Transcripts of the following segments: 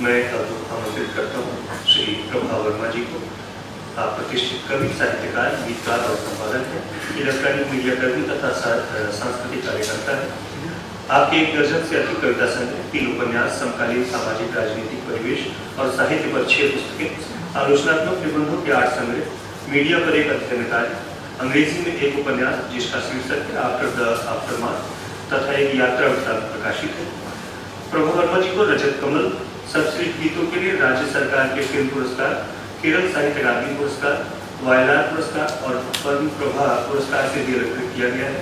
मैं अब आमंत्रित करता हूँ श्री प्रभा वर्मा जी को। आप प्रतिष्ठित कवि, साहित्यकार, गीतकार और संपादक हैं। इलेक्ट्रॉनिक मीडिया कर्मी तथा सांस्कृतिक कार्यकर्ता है। आपके 1 दर्जन से अधिक कविता संग्रह, 3 उपन्यास, समकालीन सामाजिक राजनीतिक परिवेश और साहित्य पर 6 पुस्तकें, आलोचनात्मक निबंधों के 8 संग्रह, मीडिया पर 1 अध्ययन कार्य, अंग्रेजी में 1 उपन्यास जिसका शीर्षक है आफ्टर द आफ्टरमाथ तथा एक यात्रा वृत्तांत प्रकाशित है। प्रभा वर्मा जी को रजत कमल, सर्वश्रेष्ठ गीतों के लिए राज्य सरकार के फिल्म पुरस्कार, केरल साहित्य अकादमी पुरस्कार, वायलार पुरस्कार और पद्म प्रभा पुरस्कार से भी अलंकृत किया गया है।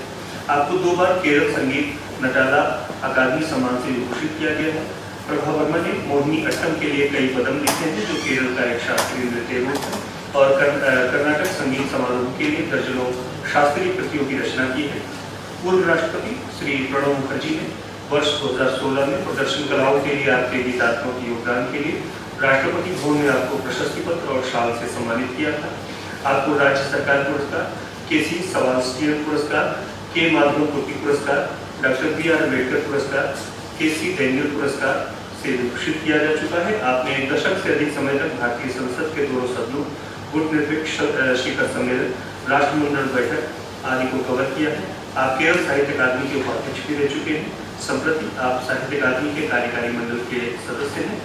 आपको 2 बार केरल संगीत नटाला अकादमी सम्मान से विभूषित किया गया है। प्रभा वर्मा ने मोहिनी अट्टम के लिए कई पदम लिखे हैं, जो केरल का एक शास्त्रीय नृत्य रूप है, और कर्नाटक संगीत समारोह के लिए दर्जनों शास्त्रीय कृतियों की रचना की है। पूर्व राष्ट्रपति श्री प्रणब मुखर्जी ने वर्ष 2016 में प्रदर्शन कलाओं के लिए आपके गीतात्मक योगदान के लिए राष्ट्रपति भवन में आपको प्रशस्ति पत्र और शाल से सम्मानित किया था। आपको राज्य सरकार पुरस्कार, केसी सवास्टियन पुरस्कार, के माधव कुर्ती पुरस्कार, डॉक्टर बी.आर. अम्बेडकर पुरस्कार, केसी डैनियल पुरस्कार से विभूषित किया जा चुका है। आपने 1 दशक से अधिक समय तक भारतीय संसद के दोनों सदनों, गुटनिरपेक्ष शिखर सम्मेलन, राष्ट्रमंडल बैठक आदि को कवर किया है। आप केरल साहित्य अकादमी के उपाध्यक्ष भी रह चुके हैं। संप्रति आप साहित्य अकादमी के कार्यकारी मंडल के सदस्य हैं।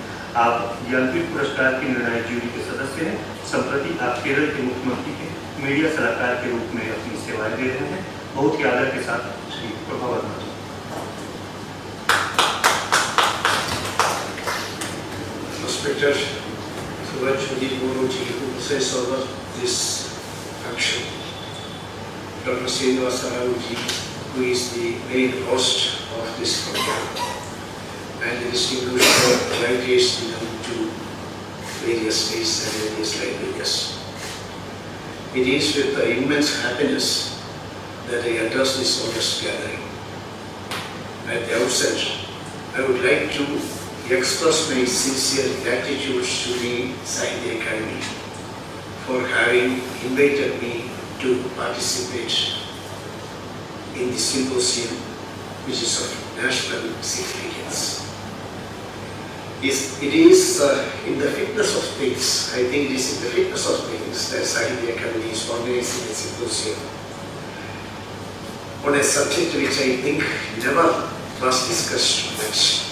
आप ज्ञानपीठ पुरस्कार के निर्णायक जूरी के सदस्य हैं। संप्रति आप केरल के मुख्यमंत्री के मीडिया सलाहकार के रूप में अपनी सेवाएं दे रहे हैं। बहुत ही आदर के साथ श्री प्रभा वर्मा जी। Respected Subhashchandi Guruji, who says over this function, Dr. Srinivasarao-ji, who is the main host of this program, and the distinguished delegates belong to various states and various languages. It is with immense happiness that I address this august gathering. At the outset, I would like to express my sincere gratitude to the Sahitya Akademi for having invited me to participate in the symposium, which is of national significance. It is in the fitness of things, I think it is in the fitness of things that Sahitya Akademi is organizing a symposium on a subject which I think never was discussed much.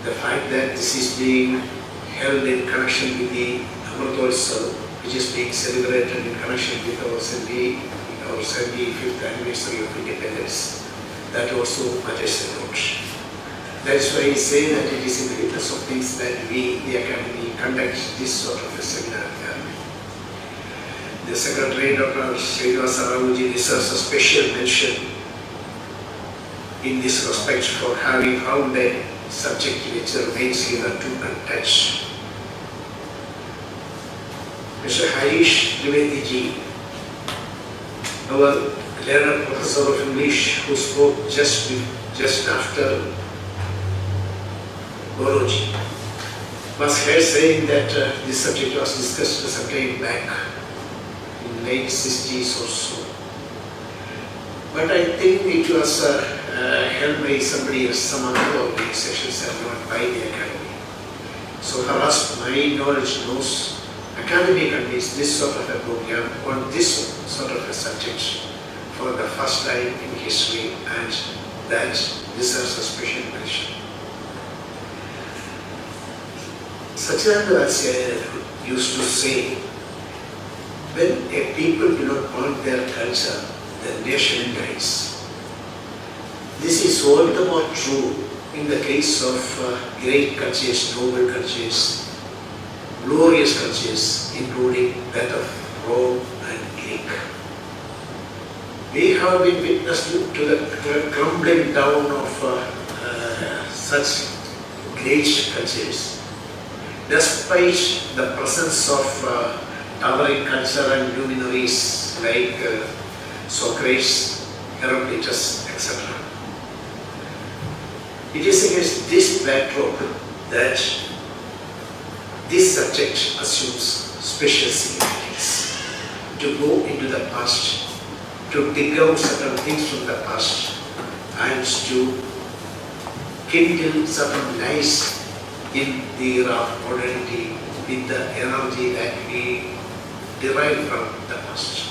The fact that this is being held in connection with the Amrit Mahotsavam, which is being celebrated in connection with our 75th anniversary of independence, that also matters a lot. That is why I say that it is in the fitness of things that we, the Academy, conduct this sort of a seminar. The Secretary, Dr. Srinivasarao-ji, deserves a special mention in this respect for having found a subject which remains hitherto untouched. Mr. Harish Trivedi-ji, our learned professor of English, who spoke just after Guruji, was heard saying that this subject was discussed some time back, in late 60s or so. But I think it was held by somebody else, some other organizations, and not by the Academy. So far as my knowledge knows, Academy convenes this sort of a program on this sort of a subject for the first time in history, and that deserves a special mention. Satyananda used to say, when a people do not want their culture, the nation dies. This is all the more true in the case of great cultures, noble cultures, glorious cultures, including that of Rome and Greek. We have been witness to the crumbling down of such great cultures, despite the presence of towering culture and luminaries like Socrates, Heraclitus, etc. It is against this backdrop that this subject assumes special significance. To go into the past, to dig out certain things from the past, and to kindle certain lights in the era of modernity with the energy that we derive from the past.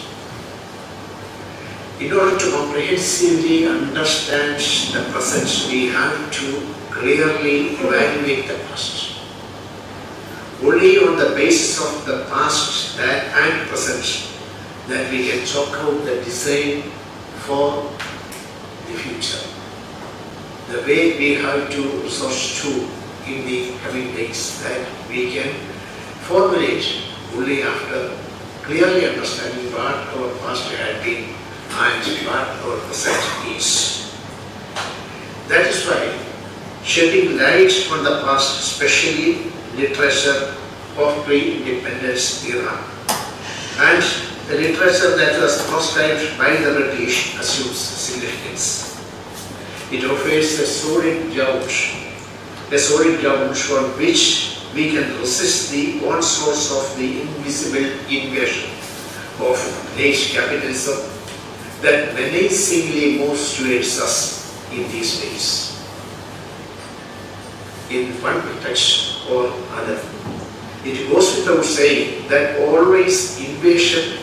In order to comprehensively understand the present, we have to clearly evaluate the past. Only on the basis of the past and present that we can chalk out the design for the future. The way we have to resource to in the coming days, that we can formulate only after clearly understanding what our past had been and what our present is. That is why shedding light on the past, especially literature of pre-independence era, and the literature that was proscribed by the British, assumes significance. It offers a solid ground on which we can resist the onslaughts of the invisible invasion of late capitalism that menacingly moves towards us in these days. In one pretext or other, it goes without saying that always invasion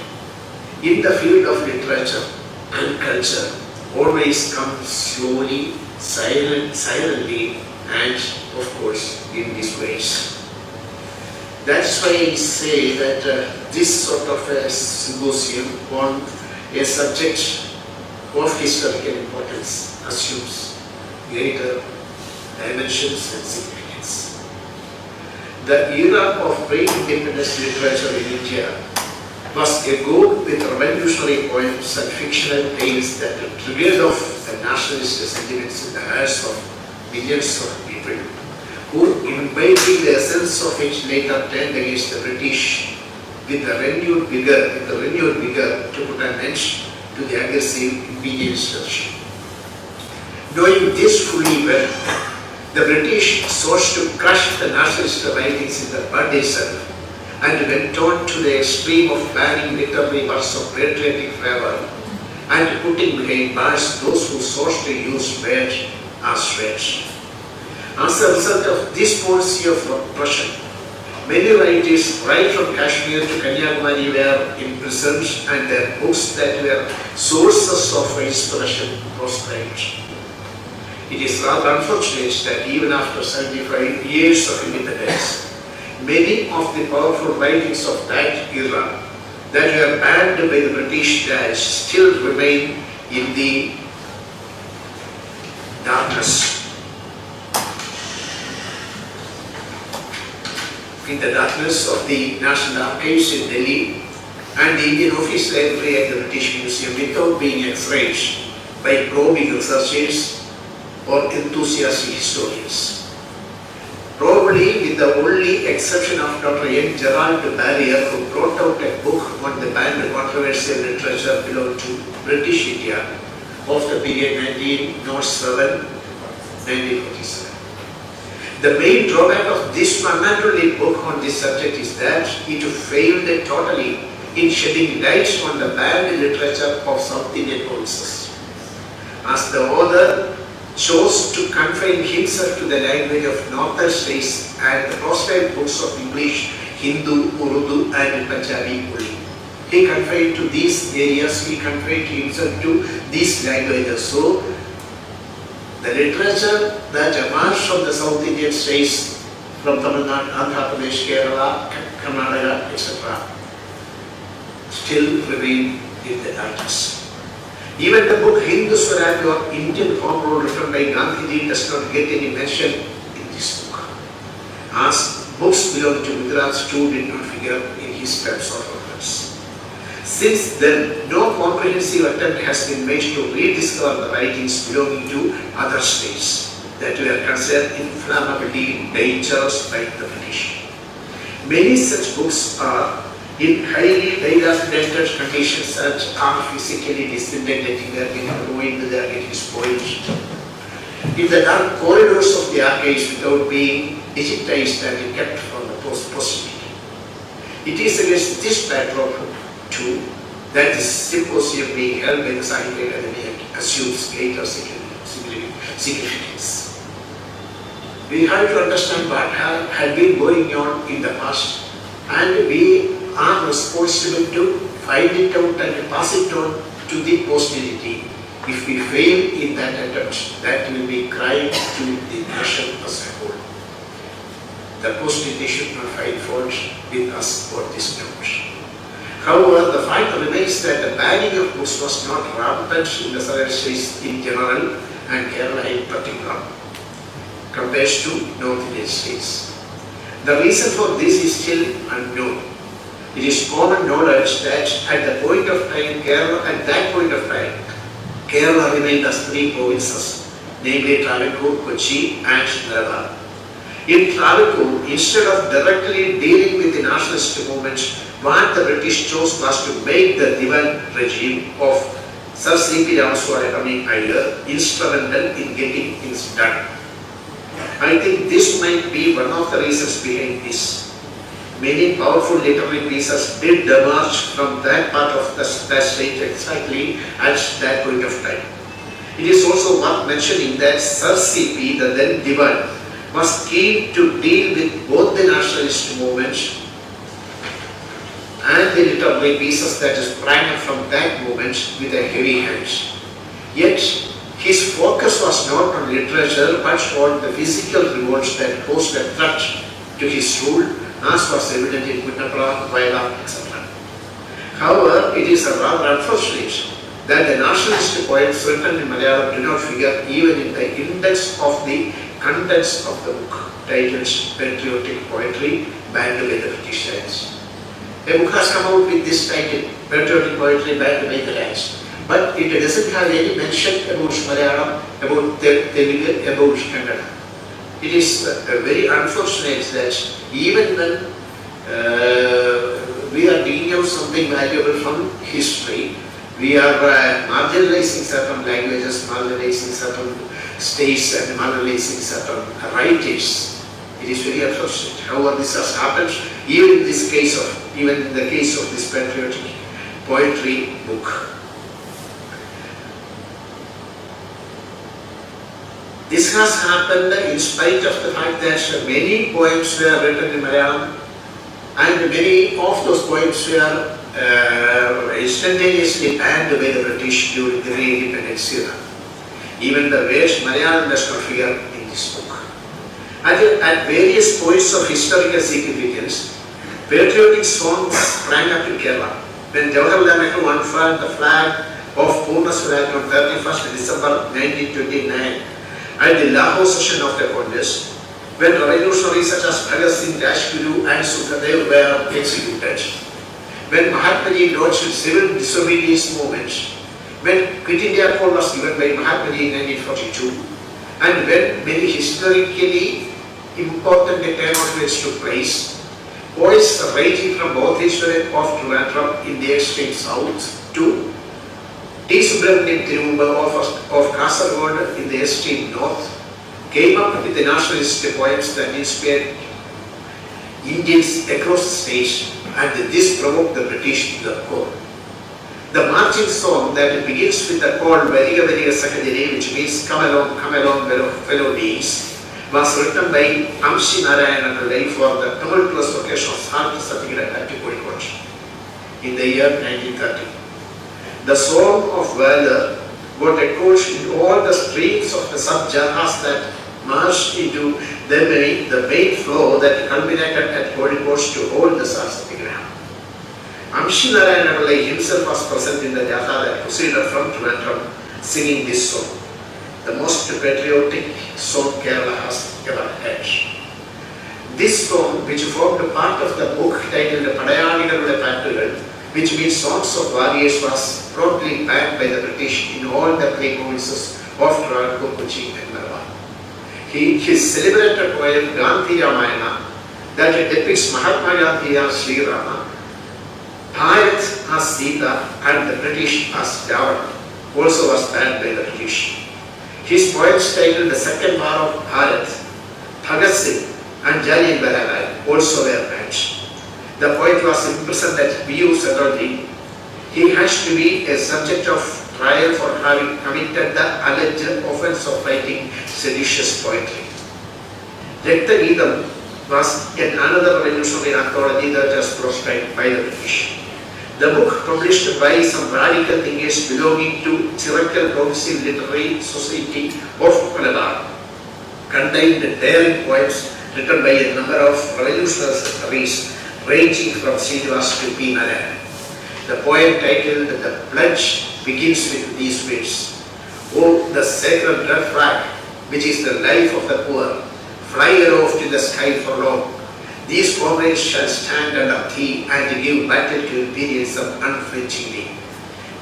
in the field of literature and culture always comes slowly, silently, and of course in these ways. That's why I say that this sort of a symposium on a subject of historical importance assumes greater dimensions and significance. The era of pre-independence literature in India was agog with revolutionary poems and fictional tales that triggered off the nationalist sentiments in the hearts of millions of people, who, imbibing the essence of it, later turned against the British with the renewed vigor to put an end to the aggressive imperialist regime. Knowing this fully well, the British sought to crush the nationalist writings in the bud itself, and went on to the extreme of banning literary works of patriotic fervor and putting behind bars those who sought to use word as words. As a result of this policy of repression, many writers right from Kashmir to Kanyakumari were imprisoned and their books that were sources of inspiration proscribed. It is rather unfortunate that even after 75 years of independence, many of the powerful writings of that era that were banned by the British Raj still remain in the darkness. In the darkness of the National Archives in Delhi and the Indian Office Library at the British Museum, without being outraged by probing researchers or enthusiastic historians. Probably with the only exception of Dr. N. Gerald Barrier, who brought out a book on the banned controversial literature belonging to British India of the period 1907-1947. The main drawback of this one and only book on this subject is that it failed totally in shedding light on the banned literature of South Indian provinces, as the author chose to confine himself to the language of northern states and the proscribed books of English, Hindu, Urdu and Punjabi only. He confined to these areas, he confined himself to these languages. So, the literature that emerged from the South Indian states, from Tamil Nadu, Andhra Pradesh, Kerala, Karnataka, etc., still remain in the darkness. Even the book Hindu Swaraj or Indian Home Rule written by Gandhiji does not get any mention in this book, as books belonging to Gujarat too did not figure in his terms of reference. Since then, no comprehensive attempt has been made to rediscover the writings belonging to other states that were considered inflammably dangerous by the British. Many such books are in highly dilapidated conditions and are physically disintegrating, they are getting ruined, they are getting spoiled. In the dark corridors of the archives without being digitized and kept from the posterity. It is against this backdrop too that this symposium being held by the Sahitya Akademi assumes greater significance. We have to understand what had been going on in the past, and we are responsible to find it out and pass it on to the posterity. If we fail in that attempt, that will be crime to the nation as a whole. The posterity should not find fault with us for this note. However, the fact remains that the banning of books was not rampant in the southern states in general and Kerala in particular, compared to North Indian states. The reason for this is still unknown. It is common knowledge that at that point of time, Kerala remained as three provinces, namely Travancore, Kochi and Malabar. In Travancore, instead of directly dealing with the nationalist movement, what the British chose was to make the Divan regime of Sir C.P. Ramaswamy Akademi either instrumental in getting things done. I think this might be one of the reasons behind this. Many powerful literary pieces did emerge from that part of that state exactly at that point of time. It is also worth mentioning that Sir C.P., the then Divan, was keen to deal with both the nationalist movement and the literary pieces that sprang up from that movement with a heavy hand. Yet, his focus was not on literature but on the physical revolts that posed a threat to his rule, as was evident in Kunnapura, Vayala, etc. However, it is rather unfortunate that the nationalist poems written in Malayalam do not figure even in the index of the contents of the book titled Patriotic Poetry banned by the British Raj. A book has come out with this title, Patriotic Poetry banned by the Raj, but it doesn't have any mention about Malayalam, about Telugu, about Kannada. It is very unfortunate that even when we are digging out something valuable from history, we are marginalizing certain languages, marginalizing certain states and marginalizing certain writers. It is very unfortunate. However, this has happened even in the case of this patriotic poetry book. This has happened in spite of the fact that many poems were written in Malayalam and many of those poems were instantaneously banned by the British during the re-independence era. Even the word Malayalam does not figure in this book. At various points of historical significance, patriotic songs sprang up in Kerala. When Jawaharlal Nehru unfurled the flag of Purna Swaraj on 31st December 1929 at the Lahore session of the Congress, when revolutionaries such as Bhagat Singh, Rajguru and Sukhadev were executed, when Mahatma Ji launched civil disobedience movement, when Quit India call was given by Mahatma Ji in 1942, and when many historically important turnarounds took place, poets ranging from both Ishwaran of Trivandrum in the extreme south to T. Subramanian Tirumba of Kasaragod in the extreme north came up with the nationalist poems that inspired Indians across the state, and this provoked the British to the core. The marching song that begins with the call Variga Variga Sakadiri, which means come along, fellow beings, was written by Amshi Narayan for the tumultuous occasion of Sartha Satyagraha at Kozhikode in the year 1930. The song of valor got echoed in all the streams of the sub-jhanas that marched into the main flow that culminated at Kozhikode to hold the Sartha Satyagraha. Amshi Narayan himself was present in the jatha that proceeded from Trivandrum singing this song, the most patriotic song Kerala has ever had. This song, which formed a part of the book titled Padayanigalude Pattugal, which means songs of warriors, was promptly banned by the British in all the three provinces of Travancore, Kochi and Malabar. His celebrated poem Gandhi Ramayana, that depicts Mahatma Gandhi as Sri Rama, Bharat as Sita and the British as Ravana, also was banned by the British. His poems titled The Second War of Bharat, Bhagat Singh and Jallianwala Bagh also were banned. The poet was imprisoned at BU Sadoldi. He has to be a subject of trial for having committed the alleged offense of writing seditious poetry. Raktageetam was yet another revolutionary anthology that was proscribed by the British. The book, published by some radical thinkers belonging to Chirakkal Progressive Literary Society of Malabar, contained daring poems written by a number of revolutionaries ranging from Srinivas to P. Narayan. The poem titled The Pledge begins with these words: "Oh, the sacred red flag, which is the life of the poor, fly aloft in the sky for long. These comrades shall stand under thee and give battle to imperialism unflinchingly.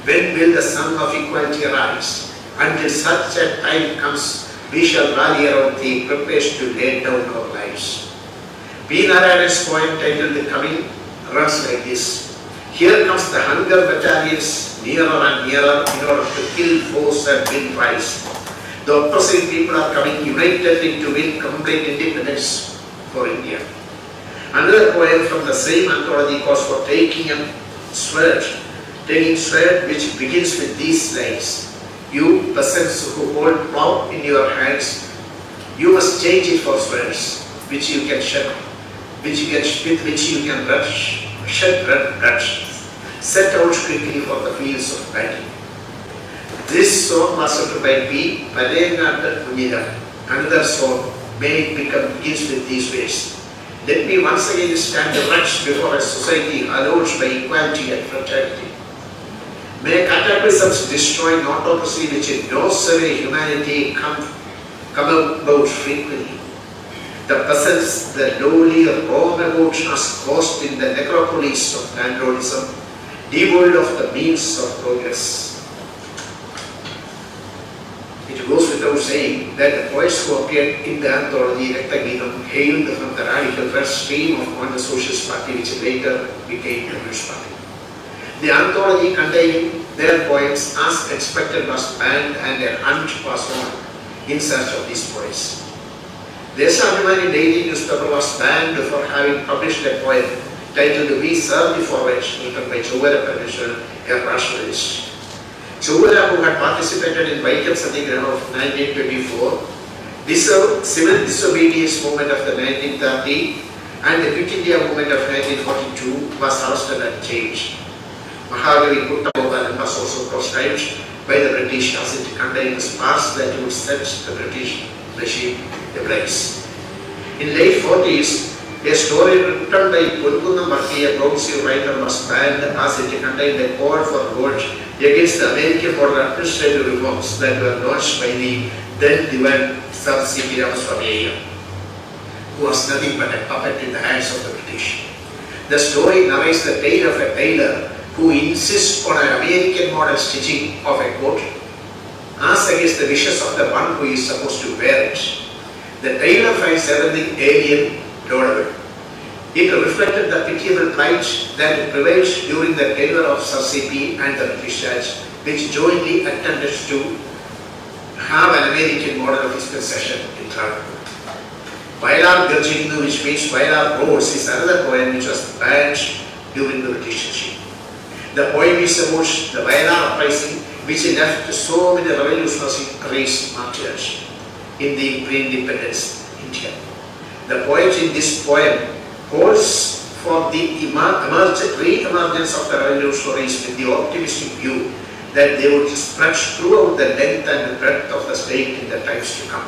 When will the sun of equality rise? Until such a time comes, we shall rally around thee, prepared to lay down our lives." P. Narayan's poem titled The Coming runs like this: "Here comes the hunger battalions nearer and nearer in order to kill foes and win rise. The oppressive people are coming unitedly to win complete independence for India." Another poem from the same anthology calls for taking sword, which begins with these lines: "You peasants who hold plough in your hands, you must change it for swords, with which you can shed red blood. Set out quickly for the fields of battle." This song was written by P. Padengat Munira. Another song, May It Become, begins with these words: "Let me once again stand erect before a society hallowed by equality and fraternity. May cataclysms destroy not autocracy which in no survey humanity come about frequently. The peasants, the lowly, roam about us caused in the necropolis of landlordism, devoid of the means of progress." It goes without saying that the poets who appeared in the anthology Raktageetam hailed from the radical first stream of the Socialist Party, which later became the Communist Party. The anthology containing their poems, as expected, was banned and a hunt was on in search of these poets. The Deshabhimani daily newspaper was banned for having published a poem titled "We Serve the Forward," written by Chowara publisher, a rationalist. Chowara, who had participated in Vaikam Satyagraha of 1924, civil disobedience movement of the 1930 and the Quit India movement of 1942, was arrested and jailed. Mahagavi Kuttamohan was also proscribed by the British as it contained sparks that would set the British regime ablaze. In late 40s, a story written by Pulkunam Bhatti, a progressive writer, was banned as it contained a call for revolt against the American border administrative reforms that were launched by the then Divan Sir C.P. Ramaswamy, who was nothing but a puppet in the hands of the British. The story narrates the tale of a tailor who insists on an American model stitching of a coat as against the wishes of the one who is supposed to wear it. The tailor finds everything alien, laudable. It reflected the pitiable plight that prevailed during the tenure of Sir C.P. and the British Raj, which jointly attempted to have an American model of his concession in Travancore. Vailar Garjindu, which means Vailar Roads, is another poem which was banned during the British regime. The poem is about the Vailar uprising, which left so many revolutionaries martyred in the pre-independence India. The poet in this poem calls for the re-emergence of the revolutionaries with the optimistic view that they would spread throughout the length and breadth of the state in the times to come.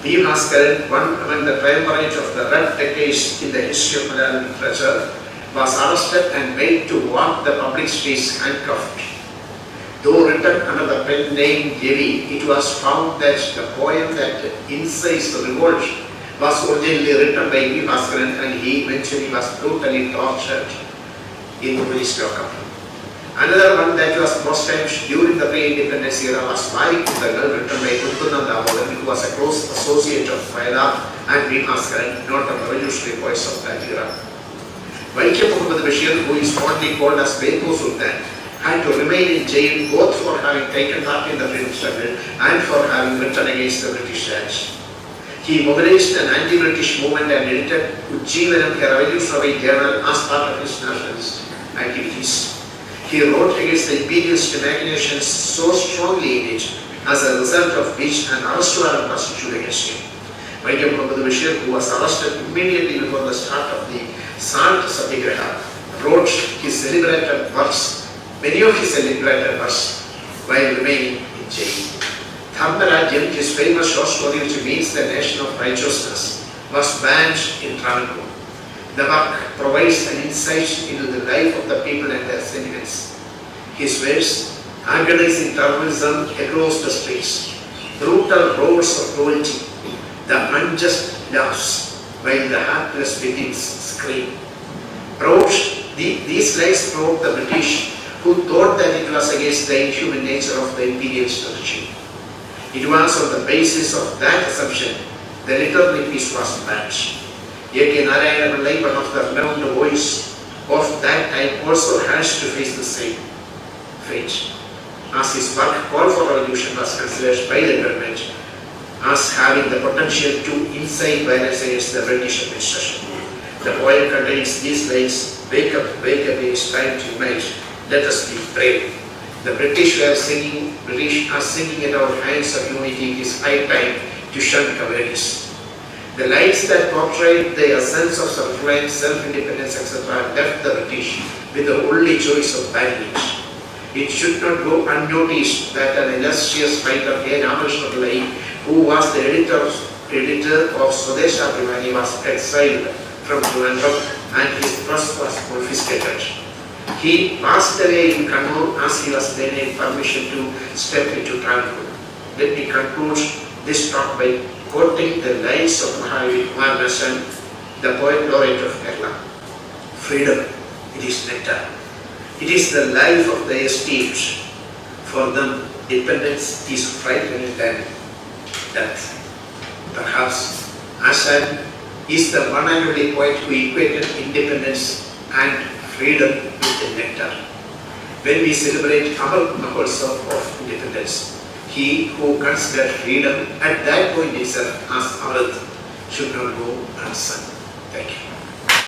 P. Bhaskaran, one among the triumvirate of the red decades in the history of Malayalam literature, was arrested and made to walk the public streets handcuffed. Though written under the pen name Devi, it was found that the poem that incites the revolt was originally written by P. Bhaskaran, and he eventually was brutally tortured in police lockup. Another one that was proscribed during the pre-independence era was Mari Kuttagal, written by Kuntunam Damodaran, who was a close associate of Vailar and P. Bhaskaran, not the revolutionary poets of that era. Vaikam Muhammad Bashir, who is fondly called as Beko Sultan, had to remain in jail both for having taken part in the freedom struggle and for having written against the British Raj. He mobilized an anti-British movement and edited Ujjivanam, a revolutionary journal, as part of his nationalist activities. He wrote against the imperialist machinations so strongly in it, as a result of which an arrest warrant was issued against him. Vaidya Muhammad Bashir, who was arrested immediately before the start of the Salt Satyagraha, wrote his celebrated verse, many of his celebrated verse, while remaining in jail. Dhammarajyam, his famous short story which means the nation of righteousness, was banned in Travancore. The work provides an insight into the life of the people and their sentiments. His words, agonizing terrorism across the streets, brutal roars of cruelty, the unjust laws, while the helpless victims scream. These lies brought the British, who thought that it was against the inhuman nature of the imperialist regime. It was on the basis of that assumption the literary piece was banned. A.K. Narayana Pillai, one of the renowned voice of that time, also has to face the same fate, as his work Call for Revolution was considered by the government as having the potential to incite violence against the British administration. The poem contains these lines, wake up, it is time to unite, let us be brave. The British are singing at our hands of unity, it is high time to shun cowardice. The lines that portrayed the essence of self-reliance, self-independence, etc. left the British with the only choice of banning it. It should not go unnoticed that an illustrious writer, K. Ramakrishna Pillai, who was the editor of Swadesha Abhimani, was exiled from Trivandrum and his trust was confiscated. He passed away in Kannur as he was denied permission to step into Travancore. Let me conclude this talk by quoting the lines of Mahavir Kumar Nasan, the poet laureate of Kerala. Freedom, it is nectar. It is the life of the esteemed. For them, dependence is frightening than death. Perhaps Asan is the one and only poet who equated independence and freedom with the nectar. When we celebrate Amrit Mahotsavam of independence, he who considered freedom at that point itself as Amrit should not go unsung. Thank you.